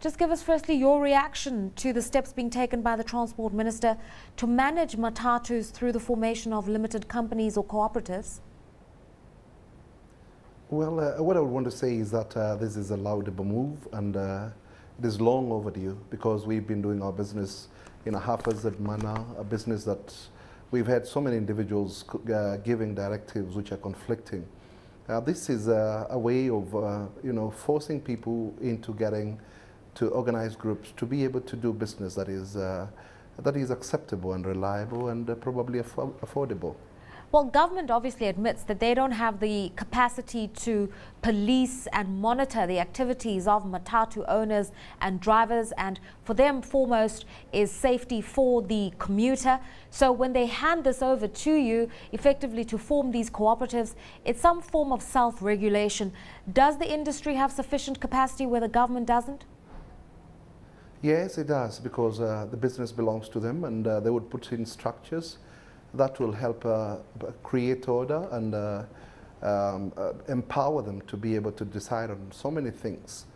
Just give us firstly your reaction to the steps being taken by the Transport Minister to manage matatus through the formation of limited companies or cooperatives. Well, what I would want to say is that this is a laudable move, and it is long overdue, because we've been doing our business in a haphazard manner, a business that we've had so many individuals giving directives which are conflicting. This is a way of forcing people into getting to organized groups to be able to do business that is acceptable and reliable and probably affordable. Well, government obviously admits that they don't have the capacity to police and monitor the activities of matatu owners and drivers, and for them foremost is safety for the commuter. So when they hand this over to you effectively to form these cooperatives, it's some form of self-regulation. Does the industry have sufficient capacity where the government doesn't? Yes, it does, because the business belongs to them, and they would put in structures that will help create order and empower them to be able to decide on so many things.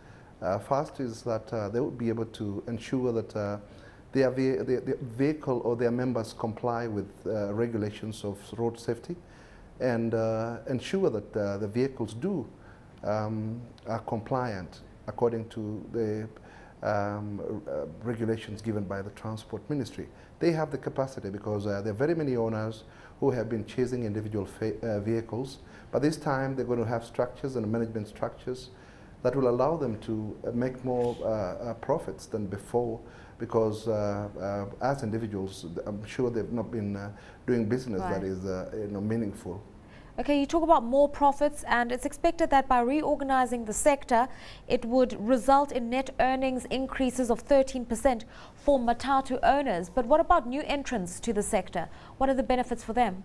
First is that they would be able to ensure that their vehicle or their members comply with regulations of road safety, and ensure that the vehicles are compliant according to the regulations given by the Transport Ministry. They have the capacity, because there are very many owners who have been chasing individual vehicles, but this time they're going to have structures and management structures that will allow them to make more profits than before, because as individuals, I'm sure they've not been doing business that is meaningful. Okay, you talk about more profits, and it's expected that by reorganizing the sector, it would result in net earnings increases of 13% for matatu owners. But what about new entrants to the sector? What are the benefits for them?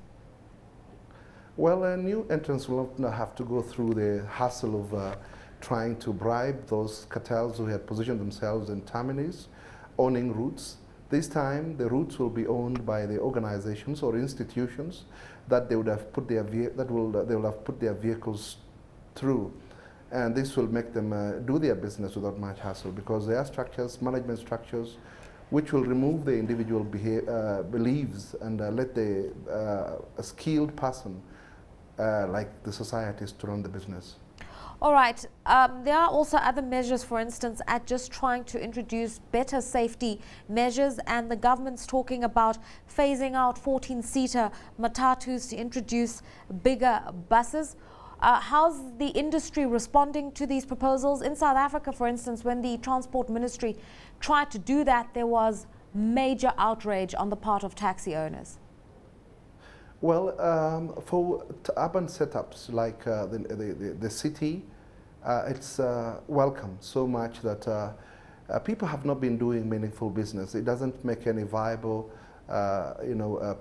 Well, new entrants will not have to go through the hassle of trying to bribe those cartels who had positioned themselves in terminals, owning routes. This time, the routes will be owned by the organizations or institutions that they would have put their they will have put their vehicles through, and this will make them do their business without much hassle, because there are structures, management structures, which will remove the individual beliefs and let the a skilled person like the societies to run the business. All right. There are also other measures, for instance, at just trying to introduce better safety measures, and the government's talking about phasing out 14-seater matatus to introduce bigger buses. How's the industry responding to these proposals? In South Africa, for instance, when the Transport Ministry tried to do that, there was major outrage on the part of taxi owners. Well, for urban setups like the city, it's welcome so much that people have not been doing meaningful business. It doesn't make any viable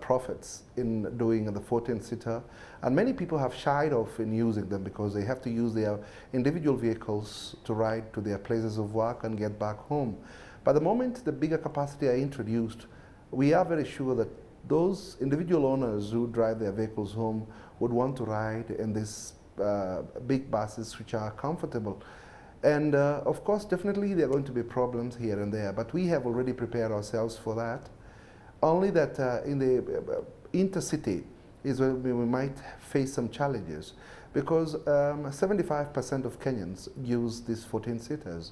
profits in doing the 14-seater, and many people have shied off in using them because they have to use their individual vehicles to ride to their places of work and get back home. But the moment the bigger capacity are introduced, we are very sure that those individual owners who drive their vehicles home would want to ride in these big buses which are comfortable. And of course, definitely there are going to be problems here and there, but we have already prepared ourselves for that. Only that in the intercity is where we might face some challenges, because 75% of Kenyans use these 14-seaters.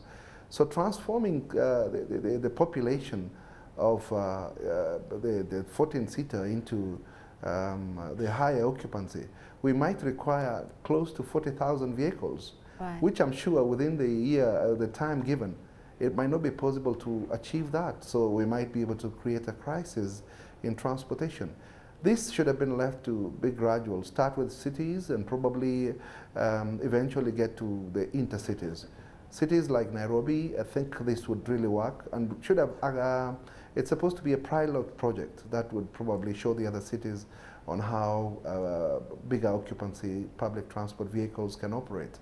So transforming the population of the 14-seater into the higher occupancy, we might require close to 40,000 vehicles, right, which I'm sure within the year, the time given, it might not be possible to achieve that. So we might be able to create a crisis in transportation. This should have been left to be gradual, start with cities and probably eventually get to the intercities. Cities like Nairobi, I think this would really work, and should have, it's supposed to be a pilot project that would probably show the other cities on how bigger occupancy public transport vehicles can operate.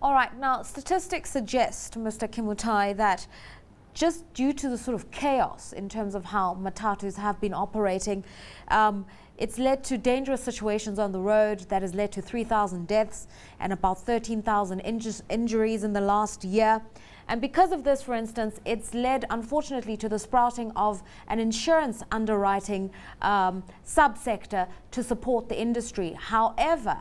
All right, now statistics suggest, Mr. Kimutai, that just due to the sort of chaos in terms of how matatus have been operating, it's led to dangerous situations on the road that has led to 3,000 deaths and about 13,000 injuries in the last year. And because of this, for instance, it's led, unfortunately, to the sprouting of an insurance underwriting subsector to support the industry. However,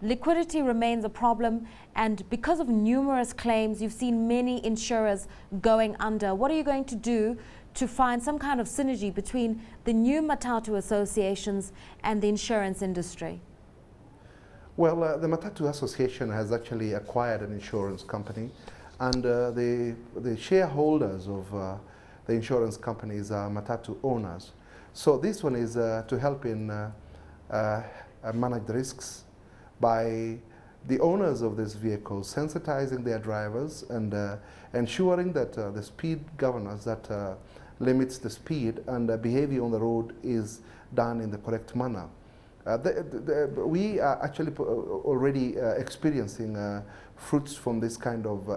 liquidity remains a problem, and because of numerous claims, you've seen many insurers going under. What are you going to do to find some kind of synergy between the new Matatu associations and the insurance industry? Well, the Matatu Association has actually acquired an insurance company, and the shareholders of the insurance companies are Matatu owners. So this one is to help in manage the risks by the owners of these vehicles sensitizing their drivers and ensuring that the speed governance that limits the speed and behavior on the road is done in the correct manner. We are actually already experiencing fruits from this kind of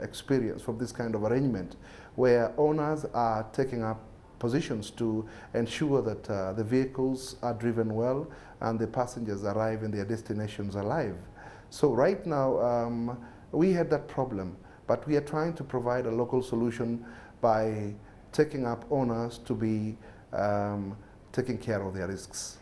experience, from this kind of arrangement, where owners are taking up positions to ensure that the vehicles are driven well and the passengers arrive in their destinations alive. So right now, we had that problem, but we are trying to provide a local solution by taking up owners to be taking care of their risks.